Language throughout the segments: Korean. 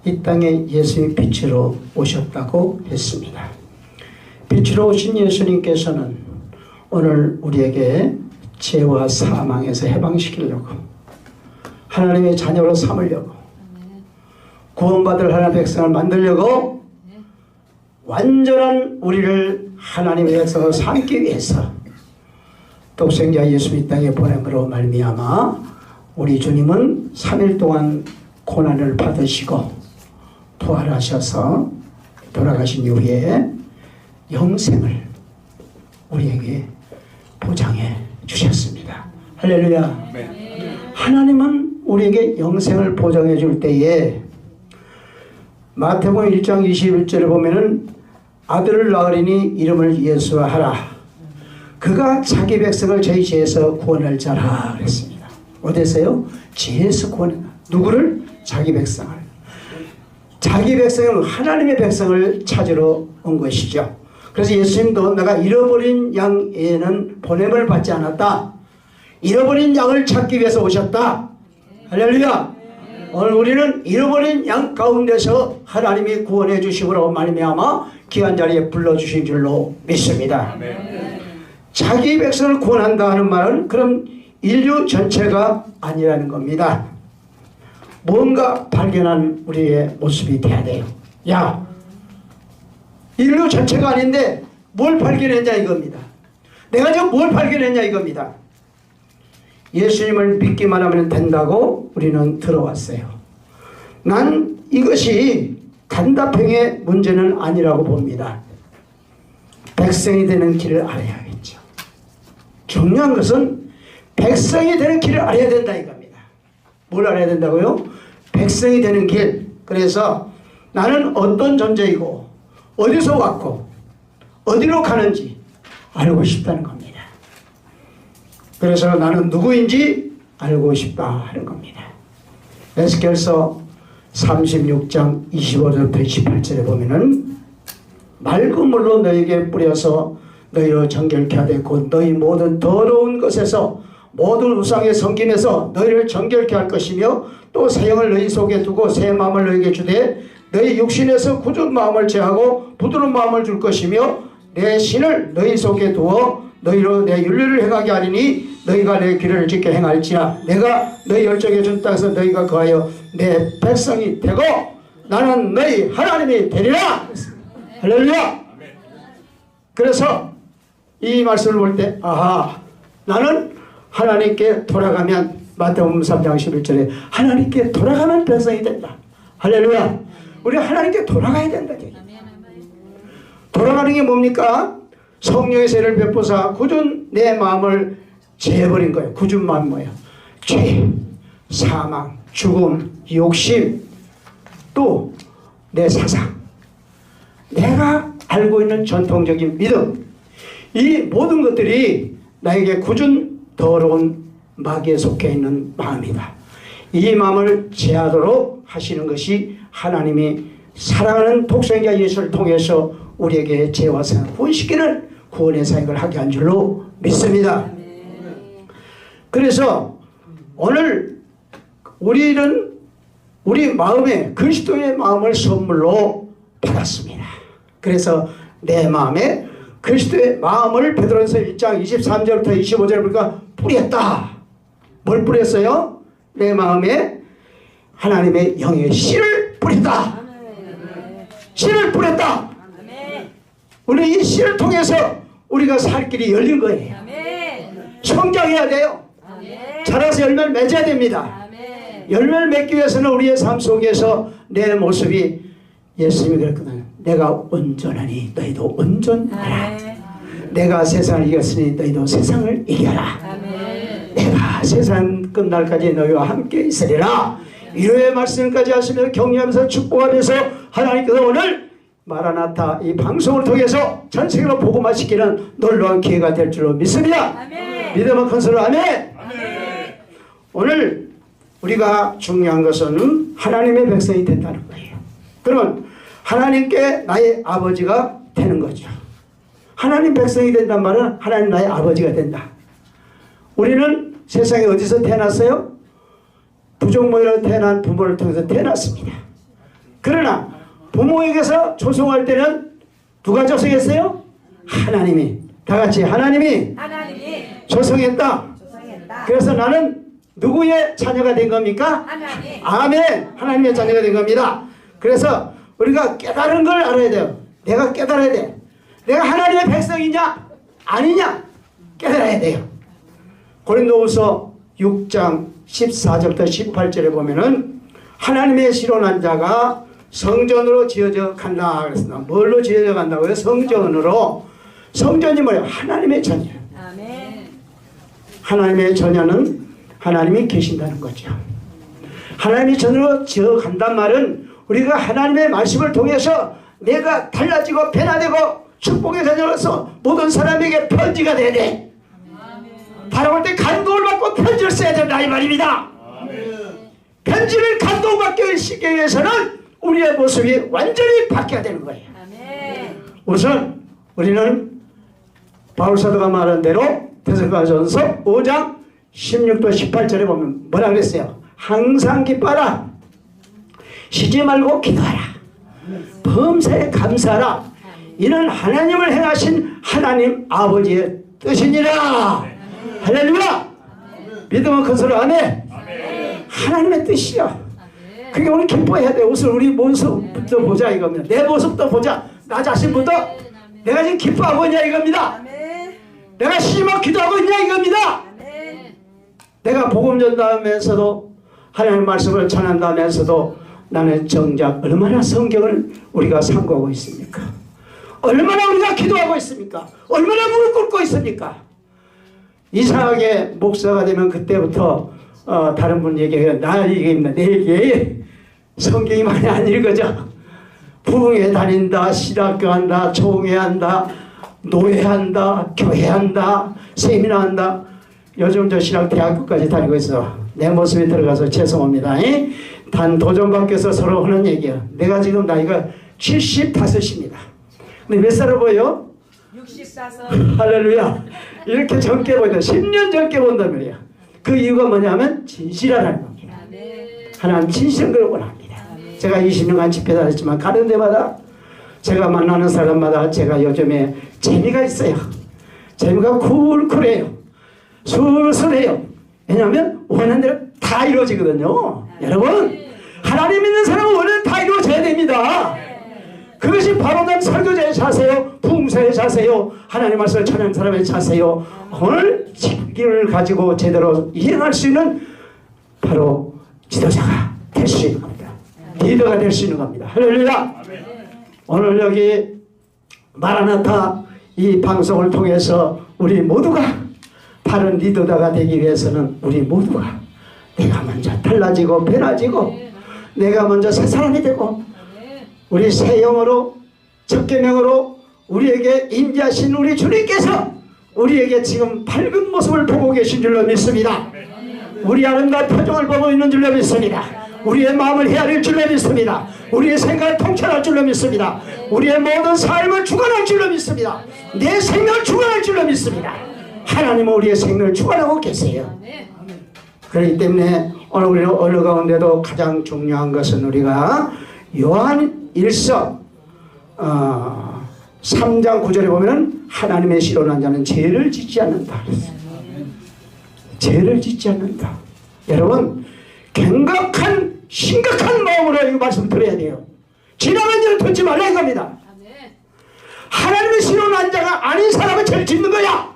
이 땅에 예수님이 빛으로 오셨다고 했습니다. 빛으로 오신 예수님께서는 오늘 우리에게 죄와 사망에서 해방시키려고, 하나님의 자녀로 삼으려고, 구원받을 하나님의 백성을 만들려고, 완전한 우리를 하나님의 백성으로 삼기 위해서 독생자 예수 이 땅에 보냄으로 말미암아 우리 주님은 3일 동안 고난을 받으시고 부활하셔서 돌아가신 이후에 영생을 우리에게 보장해 주셨습니다. 할렐루야. 하나님은 우리에게 영생을 보장해 줄 때에 마태복음 1장 21절에 보면은 아들을 낳으리니 이름을 예수라 하라. 그가 자기 백성을 저희 죄에서 구원할 자라 그랬습니다. 어디서요? 죄에서 구원해. 누구를? 자기 백성을. 자기 백성은 하나님의 백성을 찾으러 온 것이죠. 그래서 예수님도 내가 잃어버린 양에는 보냄을 받지 않았다. 잃어버린 양을 찾기 위해서 오셨다. 할렐루야. 오늘 우리는 잃어버린 양 가운데서 하나님이 구원해 주심으로 말미암아 귀한 자리에 불러주신 줄로 믿습니다. 자기 백성을 구원한다 하는 말은 그럼 인류 전체가 아니라는 겁니다. 뭔가 발견한 우리의 모습이 돼야 돼요. 야, 인류 전체가 아닌데 뭘 발견했냐 이겁니다. 내가 지금 뭘 발견했냐 이겁니다. 예수님을 믿기만 하면 된다고 우리는 들어왔어요. 난 이것이 단답형의 문제는 아니라고 봅니다. 백성이 되는 길을 알아야겠죠. 중요한 것은 백성이 되는 길을 알아야 된다 이겁니다. 뭘 알아야 된다고요? 백성이 되는 길. 그래서 나는 어떤 존재이고 어디서 왔고 어디로 가는지 알고 싶다는 겁니다. 그래서 나는 누구인지 알고 싶다 하는 겁니다. 에스겔서 36장 25절부터 28절에 보면은 맑은 물로 너희에게 뿌려서 너희로 정결케 하되 곧 너희 모든 더러운 것에서 모든 우상의 섬김에서 너희를 정결케 할 것이며 또 새 영을 너희 속에 두고 새 마음을 너희에게 주되 너희 육신에서 굳은 마음을 제하고 부드러운 마음을 줄 것이며 내 신을 너희 속에 두어 너희로 내 윤리를 행하게 하리니 너희가 내 길을 지켜 행할지라. 내가 너희 열정에 준 땅에서 너희가 거하여 내 백성이 되고 나는 너희 하나님이 되리라. 할렐루야. 그래서 이 말씀을 볼 때 아하, 나는 하나님께 돌아가면 마태복음 3장 11절에 하나님께 돌아가는 백성이 된다. 할렐루야. 우리 하나님께 돌아가야 된다. 돌아가는 게 뭡니까? 성령의 세를 베푸사 굳은 내 마음을 제해버린 거예요. 굳은 마음이 뭐예요? 죄, 사망, 죽음, 욕심, 또 내 사상, 내가 알고 있는 전통적인 믿음, 이 모든 것들이 나에게 굳은 더러운 마귀에 속해 있는 마음이다. 이 마음을 제하도록 하시는 것이 하나님이 사랑하는 독생자 예수를 통해서 우리에게 죄와 사망을 구원시키는 구원의 사역을 하게 한 줄로 믿습니다. 그래서 오늘 우리는 우리 마음에 그리스도의 마음을 선물로 받았습니다. 그래서 내 마음에 그리스도의 마음을 베드로전서 1장 23절부터 25절을 보니까 뿌렸다. 뭘 뿌렸어요? 내 마음에 하나님의 영의 씨를 뿌렸다. 씨를 뿌렸다. 우리 이 씨를 통해서 우리가 살 길이 열린 거예요. 성장해야 돼요. 자라서 열매를 맺어야 됩니다. 열매를 맺기 위해서는 우리의 삶 속에서 내 모습이 예수님이 그랬거든요. 내가 온전하니 너희도 온전하라. 내가 세상을 이겼으니 너희도 세상을 이겨라. 내가 세상 끝날까지 너희와 함께 있으리라. 위로의 말씀까지 하시면서 격려하면서 축복하면서 하나님께서 오늘 마라나타 이 방송을 통해서 전 세계로 복음화시키는 놀라운 기회가 될 줄로 믿습니다. 믿음은 큰 소리로 아멘. 오늘 우리가 중요한 것은 하나님의 백성이 된다는 거예요. 그러면 하나님께 나의 아버지가 되는 거죠. 하나님 백성이 된단 말은 하나님 나의 아버지가 된다. 우리는 세상에 어디서 태어났어요? 부족모여로 태어난 부모를 통해서 태어났습니다. 그러나 부모에게서 조성할 때는 누가 조성했어요? 하나님이. 다 같이 하나님이 조성했다. 그래서 나는 누구의 자녀가 된 겁니까? 하나님. 아멘. 하나님의 자녀가 된 겁니다. 그래서 우리가 깨달은 걸 알아야 돼요. 내가 깨달아야 돼. 내가 하나님의 백성이냐 아니냐 깨달아야 돼요. 고린도후서 6장 14절부터 18절에 보면은 하나님의 실존한 자가 성전으로 지어져 간다 그랬습니다. 뭘로 지어져 간다고요? 성전으로. 성전이 뭐예요? 하나님의 자녀. 아멘. 하나님의 자녀는 하나님이 계신다는 거죠. 하나님이 전으로 지어 간단 말은 우리가 하나님의 말씀을 통해서 내가 달라지고 변화되고 축복의 자녀로서 모든 사람에게 편지가 돼야 돼. 바라볼 때 감동을 받고 편지를 써야 된다 이 말입니다. 편지를 감동받게 시키기 위해서는 우리의 모습이 완전히 바뀌어야 되는 거예요. 우선 우리는 바울사도가 말한 대로 데살로니가전서 5장 16도 18절에 보면 뭐라 그랬어요? 항상 기뻐하라. 쉬지 말고 기도하라. 범사에 감사하라. 이는 하나님을 행하신 하나님 아버지의 뜻이니라. 할렐루야. 믿음은 큰 소리 안 해. 하나님의 뜻이야. 그게 우리 기뻐해야 돼. 우선 우리 모습부터 보자 이겁니다. 내 모습도 보자. 나 자신부터 내가 지금 기뻐하고 있냐 이겁니다. 내가 쉬지마 기도하고 있냐 이겁니다. 내가 복음 전하면서도 하나님의 말씀을 전한다면서도 나는 정작 얼마나 성경을 우리가 상고하고 있습니까? 얼마나 우리가 기도하고 있습니까? 얼마나 무릎 꿇고 있습니까? 이상하게 목사가 되면 그때부터 다른 분 얘기해요. 나 얘기입니다. 내 얘기에 성경이 많이 안 읽어져. 부흥회 다닌다, 신학교 한다, 총회한다, 노예한다, 교회한다, 세미나한다. 요즘 저 신학대학교까지 다니고 있어. 내 모습이 들어가서 죄송합니다. 단 도전밖에서 서로 하는 얘기야. 내가 지금 나이가 75입니다. 근데 몇 살을 보여? 65. 할렐루야. 이렇게 젊게 보인다. 10년 젊게 본단 말이야. 그 이유가 뭐냐면 진실하라는 겁니다. 하나님 진실한 걸 원합니다. 제가 20년간 집회 다녔지만 가는 데마다 제가 만나는 사람마다 제가 요즘에 재미가 있어요. 재미가 쿨쿨해요. 술술해요. 왜냐하면 원하는 대로 다 이루어지거든요. 여러분 하나님 믿는 사람은 원하는 다 이루어져야 됩니다. 그것이 바로된 설교자의 자세요. 부흥사의 자세요. 하나님 말씀을 전하는 사람의 자세요. 오늘 지기를 가지고 제대로 이행할 수 있는 바로 지도자가 될 수 있는 겁니다. 리더가 될 수 있는 겁니다. 할렐루야. 오늘 여기 마라나타 이 방송을 통해서 우리 모두가 다른 리더가 되기 위해서는 우리 모두가 내가 먼저 달라지고 변화지고 내가 먼저 새 사람이 되고 우리 새 영으로 첫 계명으로 우리에게 임재하신 우리 주님께서 우리에게 지금 밝은 모습을 보고 계신 줄로 믿습니다. 우리 아름다운 표정을 보고 있는 줄로 믿습니다. 우리의 마음을 헤아릴 줄로 믿습니다. 우리의 생각을 통찰할 줄로 믿습니다. 우리의 모든 삶을 주관할 줄로 믿습니다. 내 생명을 주관할 줄로 믿습니다. 하나님은 우리의 생명을 주관하고 계세요. 그렇기 때문에 오늘 우리는 언어 가운데도 가장 중요한 것은 우리가 요한 1서 3장 9절에 보면 하나님의 실존한 자는 죄를 짓지 않는다. 죄를 짓지 않는다. 여러분 경각한 심각한 마음으로 이 말씀 들어야 돼요. 지나간 일을 듣지 말라 이겁니다. 하나님의 실존한 자가 아닌 사람은 죄를 짓는 거야.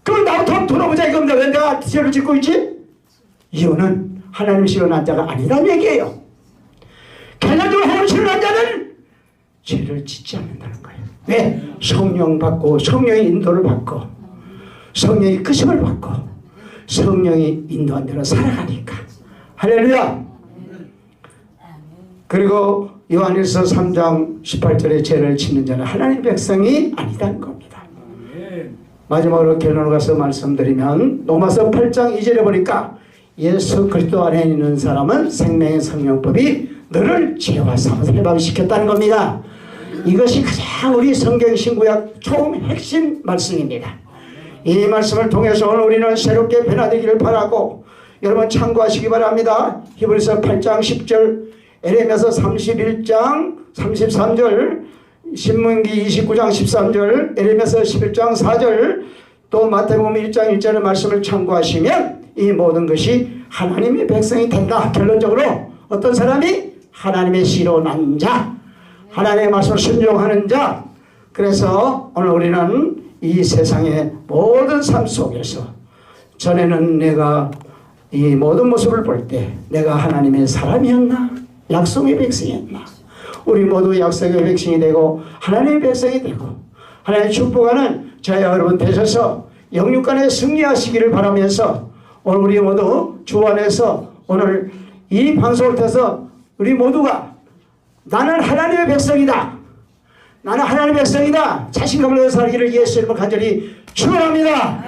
그럼 나부터 한번 돌아보자 이겁니다. 왜 내가 죄를 짓고 있지? 이유는 하나님의 실존한 자가 아니라는 얘기예요. 결론적으로 하나님의 실존한 자는 죄를 짓지 않는다는 거예요. 왜? 성령 받고 성령의 인도를 받고 성령의 끄심을 받고 성령이 인도한 대로 살아가니까. 할렐루야. 그리고 요한일서 3장 18절에 죄를 짓는 자는 하나님의 백성이 아니다는 겁니다. 마지막으로 결론을 가서 말씀드리면 로마서 8장 2절에 보니까 예수 그리스도 안에 있는 사람은 생명의 성령법이 너를 죄와 사망을 해방시켰다는 겁니다. 이것이 가장 우리 성경 신구약 총 핵심 말씀입니다. 이 말씀을 통해서 오늘 우리는 새롭게 변화되기를 바라고 여러분 참고하시기 바랍니다. 히브리서 8장 10절 에레미야서 31장 33절, 신문기 29장 13절, 에레미야서 11장 4절, 또 마태복음 1장 1절의 말씀을 참고하시면 이 모든 것이 하나님의 백성이 된다. 결론적으로 어떤 사람이 하나님의 씨로 난 자, 하나님의 말씀을 순종하는 자. 그래서 오늘 우리는 이 세상의 모든 삶 속에서 전에는 내가 이 모든 모습을 볼 때 내가 하나님의 사람이었나? 약속의 백성이었나? 우리 모두 약속의 백성이 되고 하나님의 백성이 되고 하나님의 축복하는 저와 여러분 되셔서 영육간에 승리하시기를 바라면서 오늘 우리 모두 주 안에서 오늘 이 방송을 통해서 우리 모두가 나는 하나님의 백성이다. 나는 하나님의 백성이다. 자신감을 가지고 살기를 예수 이름으로 간절히 축원합니다.